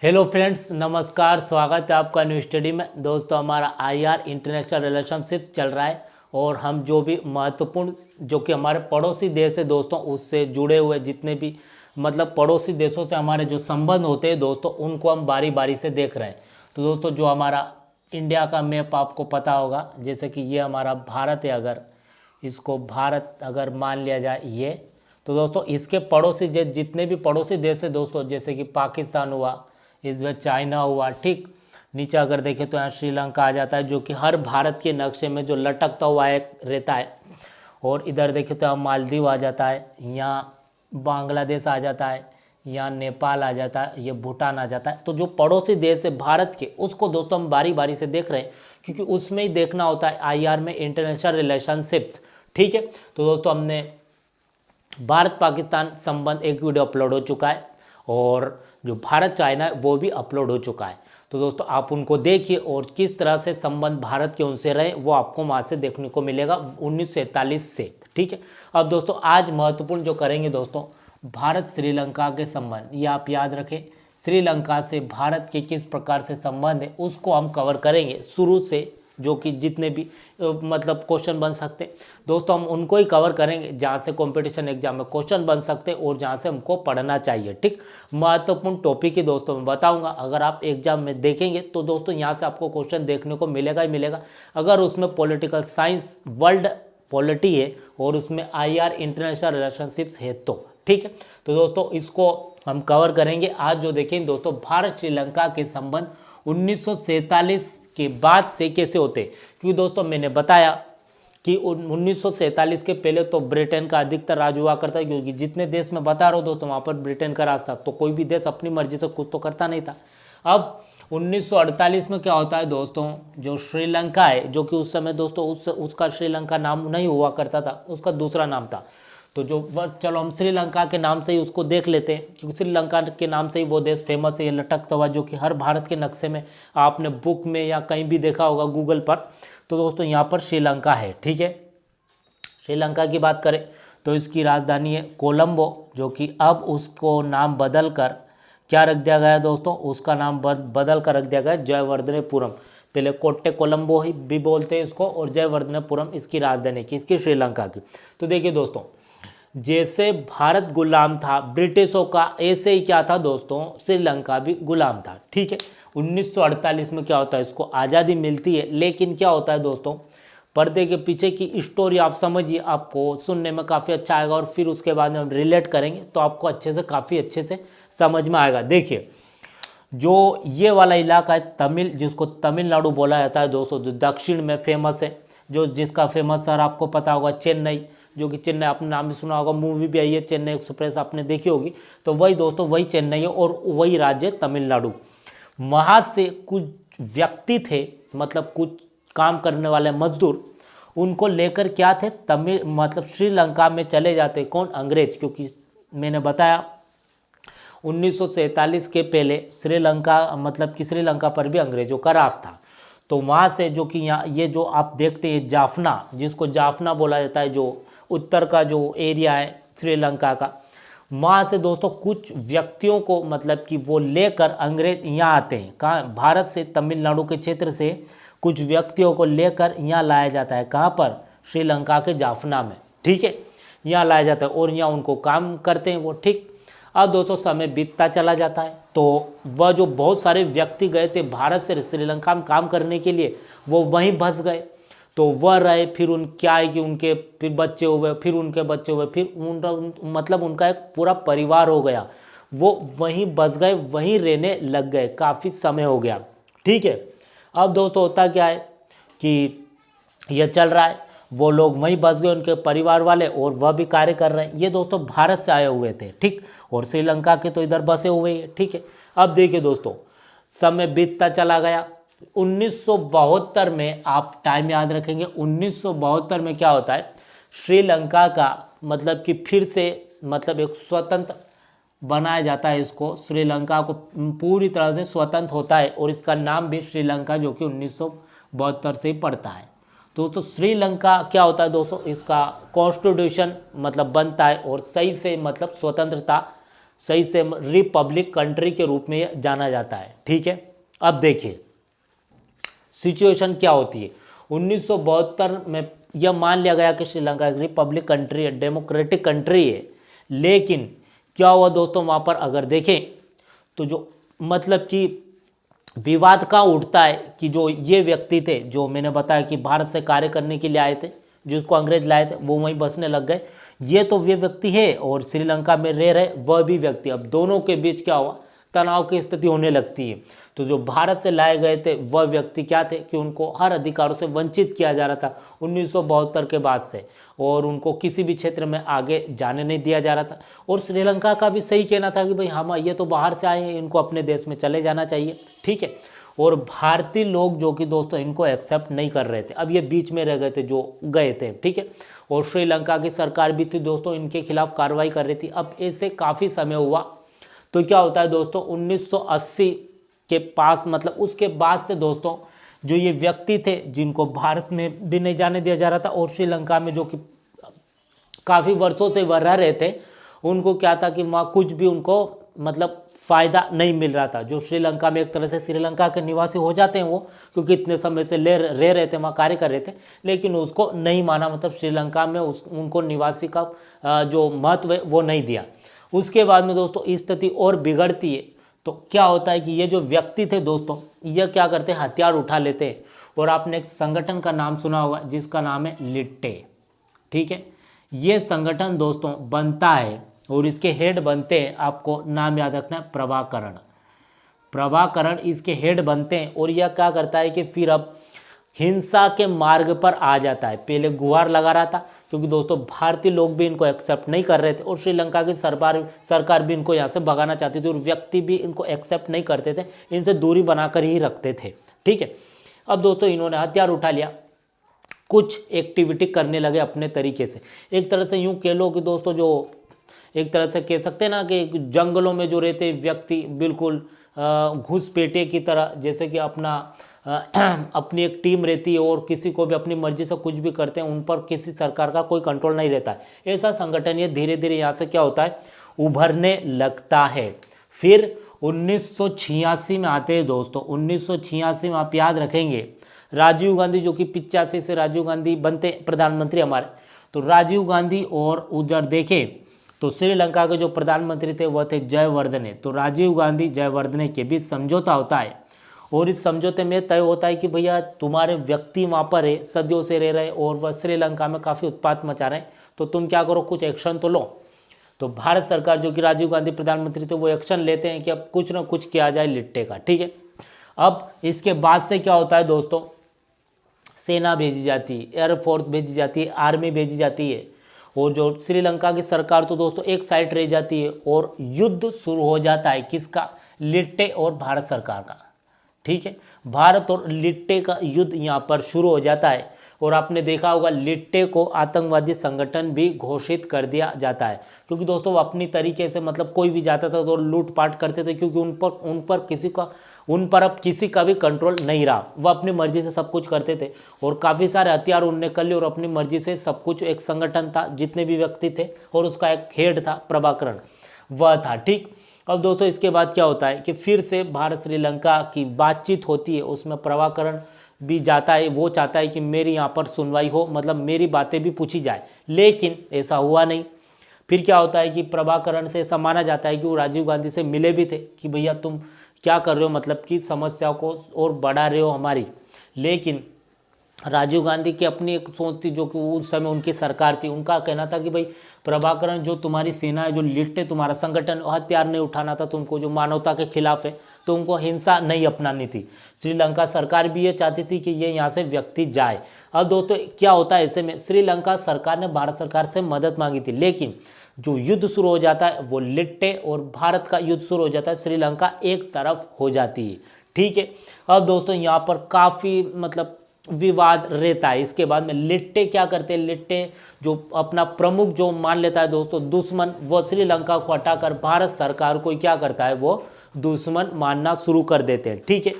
Hello friends, नमस्कार। स्वागत है आपका न्यू स्टडी में। दोस्तों, हमारा आईआर इंटरनेशनल रिलेशनशिप चल रहा है और हम जो भी महत्वपूर्ण जो कि हमारे पड़ोसी देश है दोस्तों, उससे जुड़े हुए जितने भी पड़ोसी देशों से हमारे जो संबंध होते हैं दोस्तों, उनको हम बारी बारी से देख रहे हैं। तो दोस्तों, जो हमारा इंडिया का मैप आपको पता होगा, जैसे कि ये हमारा भारत है। अगर इसको भारत अगर मान लिया जाए ये, तो दोस्तों इसके पड़ोसी जितने भी पड़ोसी देश है दोस्तों, जैसे कि पाकिस्तान हुआ, इसमें चाइना हुआ, ठीक। नीचे अगर देखें तो यहाँ श्रीलंका आ जाता है, जो कि हर भारत के नक्शे में जो लटकता हुआ एक रहता है। और इधर देखें तो यहाँ मालदीव आ जाता है, यहाँ बांग्लादेश आ जाता है, यहाँ नेपाल आ जाता है, ये भूटान आ जाता है। तो जो पड़ोसी देश है भारत के, उसको दोस्तों हम बारी बारी से देख रहे हैं, क्योंकि उसमें ही देखना होता है आईआर में, इंटरनेशनल रिलेशनशिप्स, ठीक है। तो दोस्तों, हमने भारत पाकिस्तान संबंध एक वीडियो अपलोड हो चुका है और जो भारत चाइना है वो भी अपलोड हो चुका है। तो दोस्तों, आप उनको देखिए और किस तरह से संबंध भारत के उनसे रहे वो आपको वहाँ से देखने को मिलेगा 1947 से, ठीक है। अब दोस्तों, आज महत्वपूर्ण जो करेंगे दोस्तों, भारत श्रीलंका के संबंध, ये आप याद रखें। श्रीलंका से भारत के किस प्रकार से संबंध है उसको हम कवर करेंगे शुरू से, जो कि जितने भी क्वेश्चन बन सकते दोस्तों, हम उनको ही कवर करेंगे जहाँ से कंपटीशन एग्जाम में क्वेश्चन बन सकते और जहाँ से हमको पढ़ना चाहिए, ठीक। महत्वपूर्ण टॉपिक ही दोस्तों मैं बताऊंगा। अगर आप एग्जाम में देखेंगे तो दोस्तों यहाँ से आपको क्वेश्चन देखने को मिलेगा ही मिलेगा। अगर उसमें पॉलिटिकल साइंस, वर्ल्ड पॉलिटी है और उसमें आईआर इंटरनेशनल रिलेशनशिप्स है तो, ठीक है। तो दोस्तों, इसको हम कवर करेंगे आज। जो देखेंगे दोस्तों, भारत श्रीलंका के संबंध 1947 के बाद से कैसे होते, क्योंकि दोस्तों मैंने बताया कि 1947 के पहले तो ब्रिटेन का अधिकतर राज हुआ करता है, क्योंकि जितने देश में बता रहा हूँ दोस्तों वहाँ पर ब्रिटेन का राज था, तो कोई भी देश अपनी मर्जी से कुछ तो करता नहीं था। अब 1948 में क्या होता है दोस्तों, जो श्रीलंका है, जो कि उस समय दोस्तों उसका श्रीलंका नाम नहीं हुआ करता था, उसका दूसरा नाम था। तो चलो हम श्रीलंका के नाम से ही उसको देख लेते हैं, क्योंकि श्रीलंका के नाम से ही वो देश फेमस है, ये लटकता हुआ, जो कि हर भारत के नक्शे में आपने बुक में या कहीं भी देखा होगा गूगल पर। तो दोस्तों यहाँ पर श्रीलंका है, ठीक है। श्रीलंका की बात करें तो इसकी राजधानी है कोलंबो, जो कि अब उसको नाम बदल कर क्या रख दिया गया दोस्तों, उसका नाम बदल कर रख दिया गया जयवर्धनेपुरम। पहले कोट्टे कोलंबो ही भी बोलते हैं इसको, और जयवर्धनेपुरम इसकी राजधानी की, इसकी श्रीलंका की। तो देखिए दोस्तों, जैसे भारत गुलाम था ब्रिटिशों का, ऐसे ही क्या था दोस्तों, श्रीलंका भी गुलाम था, ठीक है। 1948 में क्या होता है, इसको आज़ादी मिलती है। लेकिन क्या होता है दोस्तों, पर्दे के पीछे की स्टोरी आप समझिए, आपको सुनने में काफ़ी अच्छा आएगा और फिर उसके बाद में हम रिलेट करेंगे तो आपको काफ़ी अच्छे से समझ में आएगा। देखिए, जो ये वाला इलाका है तमिल, जिसको तमिलनाडु बोला जाता है दोस्तों, जो दक्षिण में फेमस है, जो जिसका फेमस शहर आपको पता होगा चेन्नई, जो कि चेन्नई आपने नाम भी सुना होगा, मूवी भी आई है चेन्नई एक्सप्रेस, आपने देखी होगी। तो वही दोस्तों, वही चेन्नई है और वही राज्य तमिलनाडु। वहाँ से कुछ व्यक्ति थे, कुछ काम करने वाले मजदूर, उनको लेकर क्या थे, श्रीलंका में चले जाते। कौन? अंग्रेज। क्योंकि मैंने बताया 1947 के पहले श्रीलंका पर भी अंग्रेजों का राज था। तो वहाँ से जो कि यहाँ ये जो आप देखते हैं जाफना, जिसको जाफना बोला जाता है, जो उत्तर का जो एरिया है श्रीलंका का, वहाँ से दोस्तों कुछ व्यक्तियों को कि वो लेकर अंग्रेज यहाँ आते हैं। कहाँ? भारत से, तमिलनाडु के क्षेत्र से कुछ व्यक्तियों को लेकर यहाँ लाया जाता है। कहाँ पर? श्रीलंका के जाफना में, ठीक है। यहाँ लाया जाता है और यहाँ उनको काम करते हैं वो, ठीक। अब दोस्तों समय बीतता चला जाता है, तो वह जो बहुत सारे व्यक्ति गए थे भारत से श्रीलंका में काम करने के लिए, वो वहीं बस गए। तो वह रहे, फिर क्या है कि उनके फिर बच्चे हुए, फिर उनके बच्चे हुए, फिर उनका एक पूरा परिवार हो गया। वो वहीं बस गए, वहीं रहने लग गए, काफ़ी समय हो गया, ठीक है। अब दोस्तों होता क्या है कि यह चल रहा है, वो लोग वहीं बस गए, उनके परिवार वाले, और वह भी कार्य कर रहे हैं। ये दोस्तों भारत से आए हुए थे, ठीक, और श्रीलंका के तो इधर बसे हुए हैं, ठीक है। अब देखिए दोस्तों, समय बीतता चला गया। 1972 में, आप टाइम याद रखेंगे, 1972 में क्या होता है, श्रीलंका का कि फिर से एक स्वतंत्र बनाया जाता है। इसको, श्रीलंका को पूरी तरह से स्वतंत्र होता है और इसका नाम भी श्रीलंका, जो कि 1972 से ही पड़ता है। तो श्रीलंका क्या होता है दोस्तों, इसका कॉन्स्टिट्यूशन बनता है और सही से स्वतंत्रता सही से रिपब्लिक कंट्री के रूप में ये जाना जाता है। ठीक है, अब देखिए सिचुएशन क्या होती है। 1972 में यह मान लिया गया कि श्रीलंका एक रिपब्लिक कंट्री है, डेमोक्रेटिक कंट्री है, लेकिन क्या हुआ दोस्तों वहाँ पर अगर देखें तो जो मतलब कि विवाद का उठता है कि जो ये व्यक्ति थे, जो मैंने बताया कि भारत से कार्य करने के लिए आए थे, जिसको अंग्रेज लाए थे, वो वहीं बसने लग गए। ये तो वे व्यक्ति है और श्रीलंका में रह रहे वह भी व्यक्ति। अब दोनों के बीच क्या हुआ, तनाव की स्थिति होने लगती है। तो जो भारत से लाए गए थे वह व्यक्ति क्या थे कि उनको हर अधिकारों से वंचित किया जा रहा था 1972 के बाद से, और उनको किसी भी क्षेत्र में आगे जाने नहीं दिया जा रहा था। और श्रीलंका का भी सही कहना था कि भाई हम ये तो बाहर से आए हैं, इनको अपने देश में चले जाना चाहिए। ठीक है, और भारतीय लोग जो कि दोस्तों इनको एक्सेप्ट नहीं कर रहे थे। अब ये बीच में रह गए थे जो गए थे। ठीक है, और श्रीलंका की सरकार भी थी दोस्तों इनके खिलाफ कार्रवाई कर रही थी। अब ऐसे काफ़ी समय हुआ तो क्या होता है दोस्तों 1980 के पास मतलब उसके बाद से दोस्तों जो ये व्यक्ति थे जिनको भारत में भी नहीं जाने दिया जा रहा था और श्रीलंका में जो कि काफ़ी वर्षों से वह रह रहे थे, उनको क्या था कि वहाँ कुछ भी उनको मतलब फ़ायदा नहीं मिल रहा था। जो श्रीलंका में एक तरह से श्रीलंका के निवासी हो जाते हैं वो, क्योंकि इतने समय से रह रहे थे, वहाँ कार्य कर रहे थे, लेकिन उसको नहीं माना, मतलब श्रीलंका में उनको निवासी का जो महत्व है वो नहीं दिया। उसके बाद में दोस्तों स्थिति और बिगड़ती है। तो क्या होता है कि ये जो व्यक्ति थे दोस्तों ये क्या करते हैं, हथियार उठा लेते हैं। और आपने एक संगठन का नाम सुना होगा जिसका नाम है लिट्टे। ठीक है, ये संगठन दोस्तों बनता है और इसके हेड बनते हैं, आपको नाम याद रखना है, प्रभाकरण इसके हेड बनते हैं। और यह क्या करता है कि फिर अब हिंसा के मार्ग पर आ जाता है। पहले गुहार लगा रहा था क्योंकि दोस्तों भारतीय लोग भी इनको एक्सेप्ट नहीं कर रहे थे और श्रीलंका की सरकार भी इनको यहाँ से भगाना चाहती थी और व्यक्ति भी इनको एक्सेप्ट नहीं करते थे, इनसे दूरी बनाकर ही रखते थे। ठीक है, अब दोस्तों इन्होंने हथियार उठा लिया, कुछ एक्टिविटी करने लगे अपने तरीके से। एक तरह से यूँ कह लो कि दोस्तों जो एक तरह से कह सकते हैं ना कि जंगलों में जो रहते व्यक्ति बिल्कुल घुसपैठिए की तरह, जैसे कि अपनी एक टीम रहती है और किसी को भी अपनी मर्जी से कुछ भी करते हैं, उन पर किसी सरकार का कोई कंट्रोल नहीं रहता है। ऐसा संगठन ये धीरे धीरे यहाँ से क्या होता है उभरने लगता है। फिर 1986 में आते हैं दोस्तों। 1986 में आप याद रखेंगे राजीव गांधी, जो कि 85 से राजीव गांधी बनते प्रधानमंत्री हमारे, तो राजीव गांधी और उधर देखें तो श्रीलंका के जो प्रधानमंत्री थे वह थे जयवर्धने। तो राजीव गांधी जयवर्धने के बीच समझौता होता है और इस समझौते में तय होता है कि भैया तुम्हारे व्यक्ति वहाँ पर है, सदियों से रह रहे और वह श्रीलंका में काफ़ी उत्पात मचा रहे हैं, तो तुम क्या करो, कुछ एक्शन तो लो। तो भारत सरकार जो कि राजीव गांधी प्रधानमंत्री थे वो एक्शन लेते हैं कि अब कुछ ना कुछ किया जाए लिट्टे का। ठीक है, अब इसके बाद से क्या होता है दोस्तों, सेना भेजी जाती है, एयरफोर्स भेजी जाती है, आर्मी भेजी जाती है और जो श्रीलंका की सरकार तो दोस्तों एक साइड रह जाती है और युद्ध शुरू हो जाता है किसका, लिट्टे और भारत सरकार का। ठीक है, भारत और लिट्टे का युद्ध यहाँ पर शुरू हो जाता है और आपने देखा होगा लिट्टे को आतंकवादी संगठन भी घोषित कर दिया जाता है, क्योंकि दोस्तों वो अपनी तरीके से मतलब कोई भी जाता था तो लूटपाट करते थे, क्योंकि उन पर अब किसी का भी कंट्रोल नहीं रहा, वह अपनी मर्जी से सब कुछ करते थे और काफ़ी सारे हथियार उनने कर लिए और अपनी मर्जी से सब कुछ। एक संगठन था, जितने भी व्यक्ति थे और उसका एक हेड था प्रभाकरण, वह था। ठीक, अब दोस्तों इसके बाद क्या होता है कि फिर से भारत श्रीलंका की बातचीत होती है, उसमें प्रभाकरण भी जाता है, वो चाहता है कि मेरी यहाँ पर सुनवाई हो, मतलब मेरी बातें भी पूछी जाए, लेकिन ऐसा हुआ नहीं। फिर क्या होता है कि प्रभाकरण से ऐसा माना जाता है कि वो राजीव गांधी से मिले भी थे कि भैया तुम क्या कर रहे हो, मतलब कि समस्या को और बढ़ा रहे हो हमारी, लेकिन राजीव गांधी की अपनी एक सोच थी, जो कि उस समय उनकी सरकार थी, उनका कहना था कि भाई प्रभाकरण जो तुम्हारी सेना है, जो लिट्टे तुम्हारा संगठन, हथियार नहीं उठाना था तुमको, जो मानवता के खिलाफ है, तो उनको हिंसा नहीं अपनानी थी। श्रीलंका सरकार भी ये चाहती थी कि ये यहाँ से व्यक्ति जाए। अब दोस्तों क्या होता है, ऐसे में श्रीलंका सरकार ने भारत सरकार से मदद मांगी थी, लेकिन जो युद्ध शुरू हो जाता है वो लिट्टे और भारत का युद्ध शुरू हो जाता है, श्रीलंका एक तरफ हो जाती है। ठीक है, अब दोस्तों यहाँ पर काफ़ी मतलब विवाद रहता है। इसके बाद में लिट्टे क्या करते हैं, लिट्टे जो अपना प्रमुख जो मान लेता है दोस्तों दुश्मन, वो श्रीलंका को हटाकर भारत सरकार को क्या करता है, वो दुश्मन मानना शुरू कर देते हैं। ठीक है,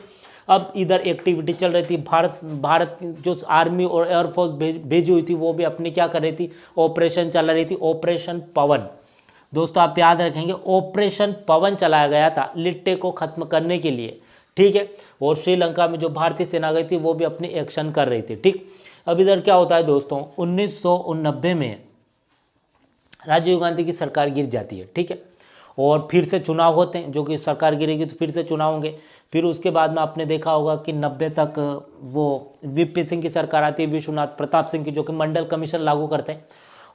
अब इधर एक्टिविटी चल रही थी, भारत जो आर्मी और एयरफोर्स भेजी हुई थी वो भी अपनी क्या कर रही थी, ऑपरेशन चला रही थी, ऑपरेशन पवन। दोस्तों आप याद रखेंगे ऑपरेशन पवन चलाया गया था लिट्टे को खत्म करने के लिए, ठीक है। और श्रीलंका में जो भारतीय सेना गई थी वो भी अपनी एक्शन कर रही थी, ठीक। अब इधर क्या होता है दोस्तों, 1990 में राजीव गांधी की सरकार गिर जाती है, ठीक है। और फिर से चुनाव होते हैं, जो कि सरकार गिरेगी तो फिर से चुनाव होंगे। फिर उसके बाद में आपने देखा होगा कि 90 तक वो वीपी सिंह की सरकार आती है, विश्वनाथ प्रताप सिंह की, जो कि मंडल कमीशन लागू करते हैं।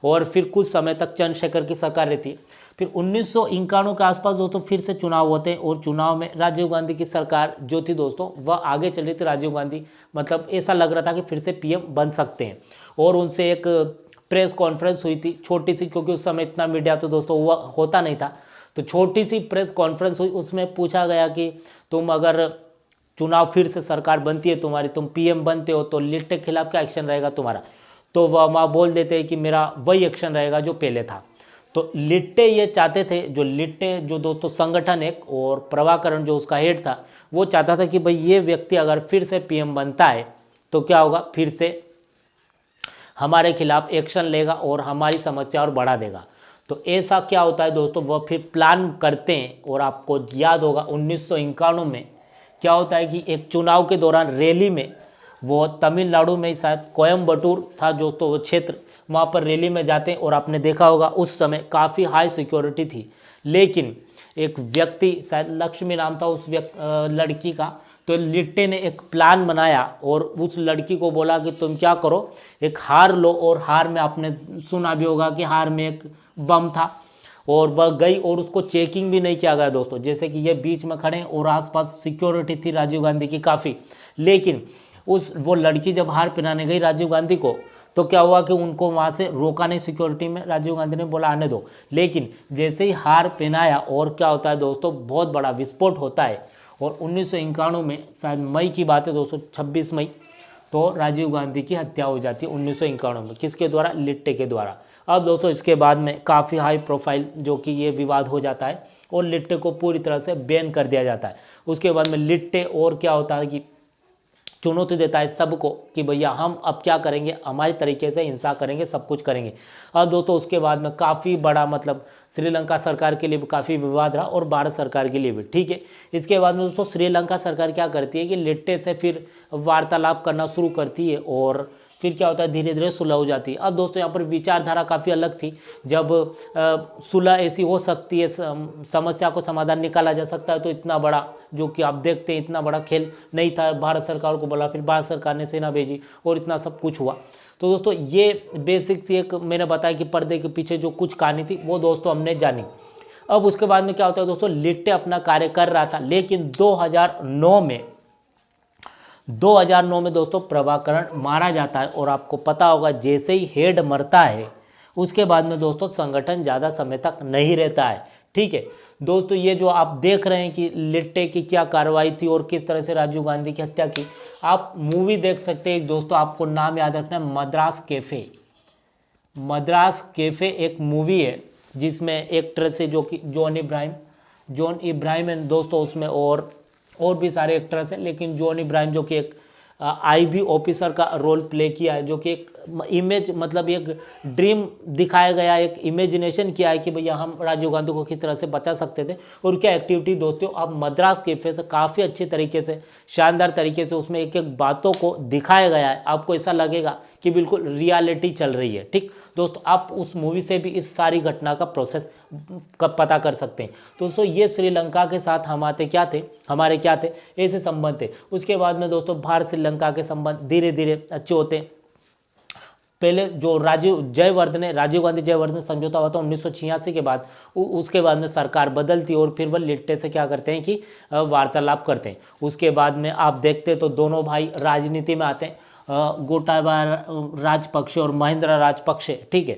और फिर कुछ समय तक चंद्रशेखर की सरकार रहती है। फिर 1991 के आसपास दोस्तों फिर से चुनाव होते हैं, और चुनाव में राजीव गांधी की सरकार जो थी दोस्तों वह आगे चल रही थी। राजीव गांधी मतलब ऐसा लग रहा था कि फिर से पीएम बन सकते हैं। और उनसे एक प्रेस कॉन्फ्रेंस हुई थी छोटी सी, क्योंकि उस समय इतना मीडिया तो दोस्तों हुआ होता नहीं था, तो छोटी सी प्रेस कॉन्फ्रेंस हुई। उसमें पूछा गया कि तुम अगर चुनाव फिर से सरकार बनती है तुम्हारी, तुम पीएम बनते हो, तो लिट्टे के खिलाफ क्या एक्शन रहेगा तुम्हारा। तो वह वहाँ बोल देते हैं कि मेरा वही एक्शन रहेगा जो पहले था। तो लिट्टे ये चाहते थे, जो लिट्टे जो दोस्तों संगठन एक, और प्रभाकरण जो उसका हेड था, वो चाहता था कि भाई ये व्यक्ति अगर फिर से पीएम बनता है तो क्या होगा, फिर से हमारे खिलाफ एक्शन लेगा और हमारी समस्या और बढ़ा देगा। तो ऐसा क्या होता है दोस्तों, वह फिर प्लान करते हैं। और आपको याद होगा 1991 में क्या होता है कि एक चुनाव के दौरान रैली में, वो तमिलनाडु में शायद कोयम्बटूर था जो तो वो क्षेत्र, वहाँ पर रैली में जाते हैं। और आपने देखा होगा उस समय काफ़ी हाई सिक्योरिटी थी, लेकिन एक व्यक्ति, शायद लक्ष्मी नाम था उस लड़की का, तो लिट्टे ने एक प्लान बनाया और उस लड़की को बोला कि तुम क्या करो, एक हार लो। और हार में आपने सुना भी होगा कि हार में एक बम था, और वह गई और उसको चेकिंग भी नहीं किया गया दोस्तों। जैसे कि ये बीच में खड़े और आसपास सिक्योरिटी थी राजीव गांधी की काफ़ी, लेकिन वो लड़की जब हार पहनाने गई राजीव गांधी को, तो क्या हुआ कि उनको वहाँ से रोका नहीं सिक्योरिटी में, राजीव गांधी ने बोला आने दो। लेकिन जैसे ही हार पहनाया, और क्या होता है दोस्तों, बहुत बड़ा विस्फोट होता है। और 1991 में शायद मई की बात है दोस्तों, 26 मई, तो राजीव गांधी की हत्या हो जाती है 1991 में। किसके द्वारा, लिट्टे के द्वारा। अब दोस्तों इसके बाद में काफ़ी हाई प्रोफाइल जो कि ये विवाद हो जाता है, और लिट्टे को पूरी तरह से बैन कर दिया जाता है। उसके बाद में लिट्टे और क्या होता है कि चुनौती देता है सबको कि भैया हम अब क्या करेंगे, हमारी तरीके से हिंसा करेंगे, सब कुछ करेंगे। अब दोस्तों उसके बाद में काफ़ी बड़ा मतलब श्रीलंका सरकार के लिए भी काफ़ी विवाद रहा, और भारत सरकार के लिए भी, ठीक है। इसके बाद में दोस्तों श्रीलंका सरकार क्या करती है कि लिट्टे से फिर वार्तालाप करना शुरू करती है, और फिर क्या होता है धीरे धीरे सुलह हो जाती है। अब दोस्तों यहाँ पर विचारधारा काफ़ी अलग थी। जब सुलह ऐसी हो सकती है, समस्या को समाधान निकाला जा सकता है, तो इतना बड़ा जो कि आप देखते हैं इतना बड़ा खेल नहीं था। भारत सरकार को बोला, फिर भारत सरकार ने सेना भेजी, और इतना सब कुछ हुआ। तो दोस्तों ये बेसिक सी एक मैंने बताया कि पर्दे के पीछे जो कुछ कहानी थी वो दोस्तों हमने जानी। अब उसके बाद में क्या होता है दोस्तों, लिट्टे अपना कार्य कर रहा था, लेकिन 2009 में दोस्तों प्रभाकरण मारा जाता है। और आपको पता होगा जैसे ही हेड मरता है उसके बाद में दोस्तों संगठन ज़्यादा समय तक नहीं रहता है, ठीक है। दोस्तों ये जो आप देख रहे हैं कि लिट्टे की क्या कार्रवाई थी और किस तरह से राजीव गांधी की हत्या की, आप मूवी देख सकते हैं दोस्तों। आपको नाम याद रखना है, मद्रास कैफ़े। मद्रास कैफ़े एक मूवी है जिसमें एक्ट्रेस है जो कि जॉन इब्राहिम है दोस्तों उसमें, और भी सारे एक्टर्स हैं, लेकिन जॉन इब्राहिम जो कि एक आईबी ऑफिसर का रोल प्ले किया है, जो कि एक इमेज मतलब एक ड्रीम दिखाया गया, एक इमेजिनेशन किया है कि भैया हम राजीव गांधी को किस तरह से बचा सकते थे और क्या एक्टिविटी। दोस्तों अब मद्रास कैफे से काफ़ी अच्छे तरीके से, शानदार तरीके से उसमें एक एक बातों को दिखाया गया है। आपको ऐसा लगेगा कि बिल्कुल रियलिटी चल रही है, ठीक दोस्तों। आप उस मूवी से भी इस सारी घटना का प्रोसेस का पता कर सकते हैं। दोस्तों ये श्रीलंका के साथ हमारे क्या थे ऐसे संबंध थे। उसके बाद में दोस्तों भारत श्रीलंका के संबंध धीरे धीरे अच्छे होते हैं। पहले जो राजीव गांधी जयवर्धने समझौता हुआ था 1986 के बाद, उसके बाद में सरकार बदलती और फिर वह लिट्टे से क्या करते हैं कि वार्तालाप करते हैं। उसके बाद में आप देखते तो दोनों भाई राजनीति में आते हैं, गोटाबाया राजपक्षे और महिंद्रा राजपक्षे, ठीक है।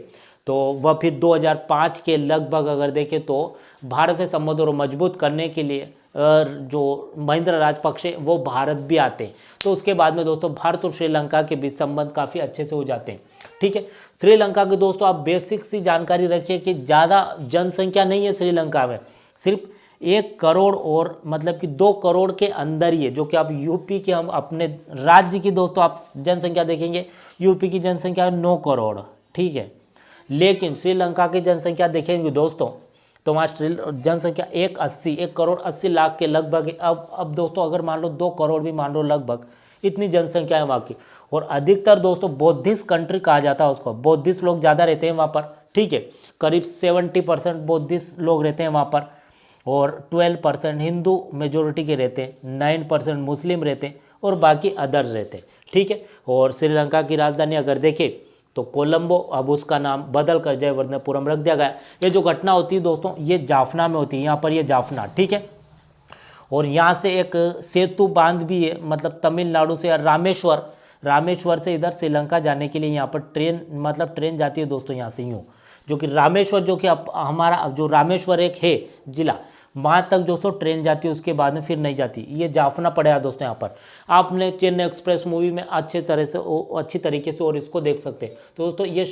तो वह फिर 2005 के लगभग अगर देखें तो भारत से संबंध और मजबूत करने के लिए जो महिंद्रा राजपक्षे वो भारत भी आते हैं। तो उसके बाद में दोस्तों भारत और श्रीलंका के बीच संबंध काफ़ी अच्छे से हो जाते हैं, ठीक है। श्रीलंका के दोस्तों आप बेसिक सी जानकारी रखिए कि ज़्यादा जनसंख्या नहीं है श्रीलंका में, सिर्फ 1 करोड़ और मतलब कि 2 करोड़ के अंदर ही है। जो कि आप यूपी के, हम अपने राज्य की दोस्तों आप जनसंख्या देखेंगे, यूपी की जनसंख्या है 9 करोड़, ठीक है। लेकिन श्रीलंका की जनसंख्या देखेंगे दोस्तों तो वहाँ जनसंख्या 1,80,1,80,00,000 के लगभग है। अब दोस्तों अगर मान लो 2 करोड़ भी मान लो लगभग, इतनी जनसंख्या है वहाँ की। और अधिकतर दोस्तों बौद्धिस्ट कंट्री कहा जाता है उसको, बौद्धिस्ट लोग ज़्यादा रहते हैं वहाँ पर, ठीक है। करीब 70% बौद्धिस्ट लोग रहते हैं वहाँ पर, और 12% हिंदू मेजोरिटी के रहते हैं, 9% मुस्लिम रहते हैं, और बाकी अदर रहते हैं, ठीक है। और श्रीलंका की राजधानी अगर देखें तो कोलंबो, अब उसका नाम बदल कर जयवर्धनेपुरम रख दिया गया। ये जो घटना होती है दोस्तों ये जाफना में होती है, यहाँ पर ये जाफना, ठीक है। और यहाँ से एक सेतु बांध भी है, मतलब तमिलनाडु से रामेश्वर से इधर श्रीलंका जाने के लिए यहाँ पर ट्रेन जाती है दोस्तों यहाँ से यूँ, जो कि रामेश्वर, जो कि हमारा जो रामेश्वर एक है जिला, वहाँ तक दोस्तों ट्रेन जाती है, उसके बाद में फिर नहीं जाती। ये जाफना पड़ेगा दोस्तों यहाँ पर। आपने चेन्नई एक्सप्रेस मूवी में अच्छी तरीके से और इसको देख सकते हैं। तो दोस्तों ये